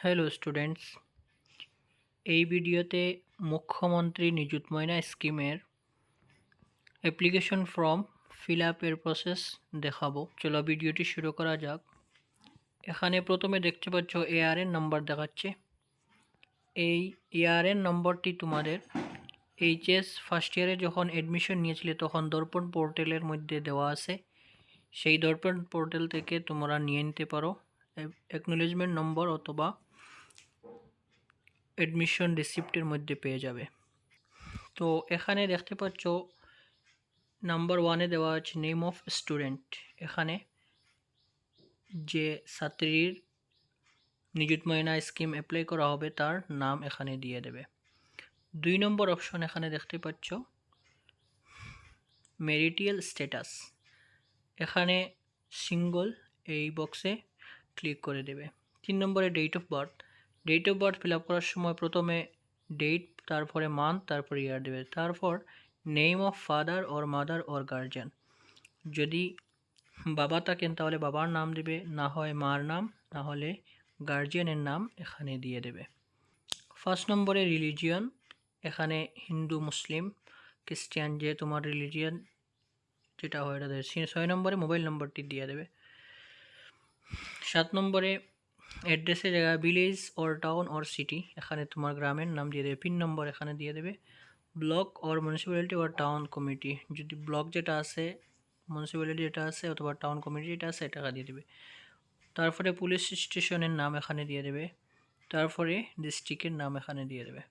Hello students, এই ভিডিওতে মুখ্যমন্ত্রী নিযুত ময়না স্কিমের অ্যাপ্লিকেশন ফর্ম ফিল আপের প্রসেস দেখাবো। চলো ভিডিওটি শুরু করা যাক। এখানে প্রথমে দেখতে পাচ্ছ এআরএন নাম্বার দেখাচ্ছে। এই এআরএন নম্বরটি তোমাদের এইচএস ফার্স্ট ইয়ারে যখন অ্যাডমিশন নিয়েছিলে তখন দর্পণ পোর্টালের মধ্যে দেওয়া আছে। সেই দর্পণ পোর্টাল থেকে তোমরা নিয়ে নিতে পারো। অ্যাকনোলেজমেন্ট নম্বর অথবা অ্যাডমিশন রিসিপ্টের মধ্যে পেয়ে যাবে। তো এখানে দেখতে পাচ্ছ নাম্বার 1-এ দেওয়া আছে নেম অফ স্টুডেন্ট। এখানে যে ছাত্রীর নিযুত ময়না স্কিম অ্যাপ্লাই করা হবে তার নাম এখানে দিয়ে দেবে। 2 নম্বর অপশন এখানে দেখতে পাচ্ছ ম্যারিটাল স্ট্যাটাস। এখানে সিঙ্গল এই বক্সে ক্লিক করে দেবে। 3 নম্বরে date of birth. Date of birth fill up করার সময় প্রথমে ডেট, তারপরে মান্থ, তারপর ইয়ার দেবে। তারপর name of father or mother or guardian. যদি বাবা থাকেন তাহলে বাবার নাম দেবে, না হয় মার নাম, না হলে গার্জিয়ানের নাম এখানে দিয়ে দেবে। 1 নম্বরে রিলিজিয়ন। এখানে হিন্দু, মুসলিম, খ্রিস্টান যে তোমার রিলিজিয়ন যেটা হয় এটা দেবে। 6 নম্বরে মোবাইল নম্বরটি দিয়ে দেবে। 7 নম্বরে অ্যাড্রেসের জায়গা village or town or city, এখানে তোমার গ্রামের নাম দিয়ে দেবে। পিন নম্বর এখানে দিয়ে দেবে। Block or municipality or town committee, যদি ব্লক যেটা আছে, মিউনিসিপ্যালিটি যেটা আছে অথবা টাউন কমিটি যেটা আছে এটা দিয়ে দেবে। তারপরে পুলিশ স্টেশনের নাম এখানে দিয়ে দেবে। তারপরে ডিস্ট্রিক্টের নাম এখানে দিয়ে দেবে।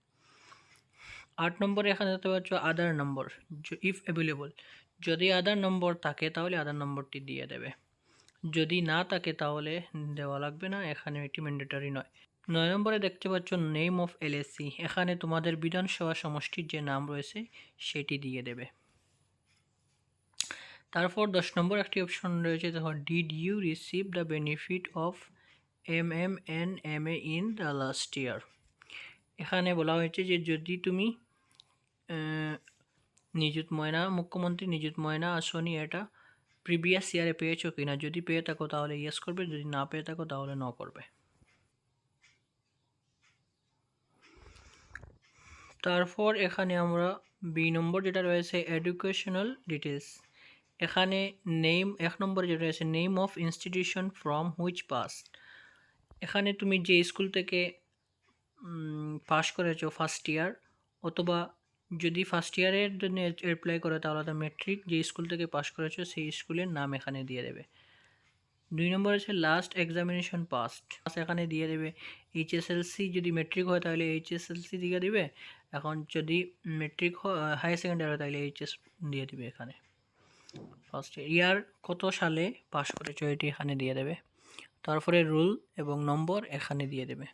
8 নম্বরে এখানে দেখতে পাচ্ছ আদার নম্বর, ইফ অ্যাভেলেবল। যদি আদার নম্বর থাকে তাহলে আদার নম্বরটি দিয়ে দেবে, যদি না থাকে তাহলে দেওয়া লাগবে না, এখানে এটি ম্যান্ডেটরি নয়। 9 নম্বরে দেখতে পাচ্ছ নেম অফ এলএসসি। এখানে তোমাদের বিধানসভা সমষ্টির যে নাম রয়েছে সেটি দিয়ে দেবে। তারপর 10 নম্বর একটি অপশন রয়েছে, দেখো did you receive the benefit of MMNMA in the last year. এখানে বলা হয়েছে যে যদি তুমি মুখ্যমন্ত্রী নিযুত ময়না আসনি এটা প্রিভিয়াস ইয়ারে পেয়েছো কিনা, যদি পেয়ে থাকো তাহলে ইয়েস করবে, যদি না পেয়ে থাকো তাহলে নো করবে। তারপর এখানে আমরা বি নম্বর যেটা রয়েছে এডুকেশনাল ডিটেলস। এখানে নেম 1 নম্বরে যেটা রয়েছে name of institution from which pass. এখানে তুমি যে স্কুল থেকে পাস করেছো ফার্স্ট ইয়ার, অথবা যদি ফার্স্ট ইয়ারের জন্য অ্যাপ্লাই করে তাহলে মেট্রিক যে স্কুল থেকে পাস করেছো সেই স্কুলের নাম এখানে দিয়ে দেবে। 2 নম্বর আছে লাস্ট এক্সামিনেশন পাস্ট, এখানে দিয়ে দেবে। HSLC যদি মেট্রিক হয় তাহলে HSLC দিয়ে দিবে, এখন যদি মেট্রিক হায়ার সেকেন্ডারি হয় তাহলে HS দিয়ে দিবে। এখানে ফার্স্ট ইয়ার কত সালে পাস করেছো এটি এখানে দিয়ে দেবে। তারপরে রুল এবং নম্বর এখানে দিয়ে দেবে।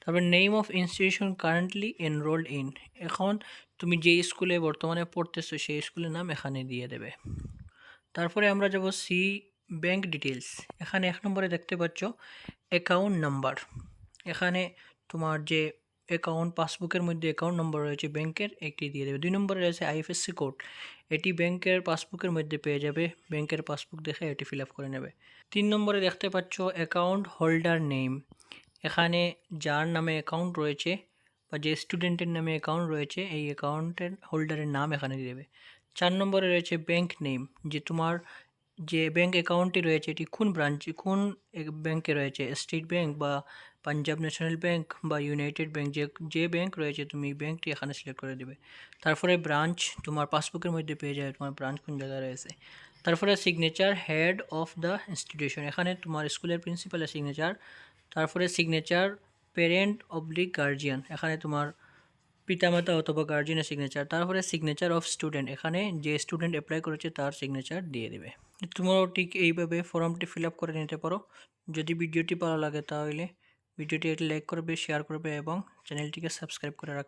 তারপর name of institution currently enrolled in, এখন তুমি যে স্কুলে বর্তমানে পড়তেছো সেই স্কুলের নাম এখানে দিয়ে দেবে। তারপরে আমরা যাব সি ব্যাংক ডিটেলস। এখানে 1 নম্বরে দেখতে পাচ্ছ অ্যাকাউন্ট নাম্বার। এখানে তোমার যে অ্যাকাউন্ট পাসবুকের মধ্যে অ্যাকাউন্ট নম্বর রয়েছে ব্যাংকের, একটি দিয়ে দেবে। 2 নম্বরে রয়েছে IFSC কোড, এটি ব্যাংকের পাসবুকের মধ্যে পেয়ে যাবে, ব্যাংকের পাসবুক দেখে এটি ফিল আপ করে নেবে। 3 নম্বরে দেখতে পাচ্ছ অ্যাকাউন্ট হোল্ডার নেম। এখানে যার নামে অ্যাকাউন্ট রয়েছে বা যে স্টুডেন্টের নামে অ্যাকাউন্ট রয়েছে এই অ্যাকাউন্টের হোল্ডারের নাম এখানে দিয়ে দেবে। 4 নম্বরে রয়েছে ব্যাংক নেম, যে তোমার যে ব্যাংক অ্যাকাউন্টটি রয়েছে এটি কোন ব্রাঞ্চে, কোন ব্যাংকে রয়েছে, স্টেট ব্যাংক বা পাঞ্জাব ন্যাশনাল ব্যাংক বা ইউনাইটেড ব্যাংক, যে ব্যাংক রয়েছে তুমি ব্যাংকটি এখানে সিলেক্ট করে দেবে। তারপরে ব্রাঞ্চ তোমার পাসবুকের মধ্যে পেয়ে যাবে তোমার ব্রাঞ্চ কোন জায়গায় রয়েছে। তারপরে signature head of the institution, এখানে তোমার স্কুলের প্রিন্সিপালের সিগনেচার। তারপরে সিগনেচার প্যারেন্ট অবলিক গার্জিয়ান, এখানে তোমার পিতামাতা অথবা গার্জিয়ানের সিগনেচার। তারপরে সিগনেচার অফ স্টুডেন্ট, এখানে যে স্টুডেন্ট অ্যাপ্লাই করেছে তার সিগনেচার দিয়ে দেবে। তোমরাও ঠিক এইভাবে ফর্মটি ফিল আপ করে নিতে পারো। যদি ভিডিওটি ভালো লাগে তাহলে ভিডিওটি একটি লাইক করবে, শেয়ার করবে এবং চ্যানেলটিকে সাবস্ক্রাইব করে রাখবে।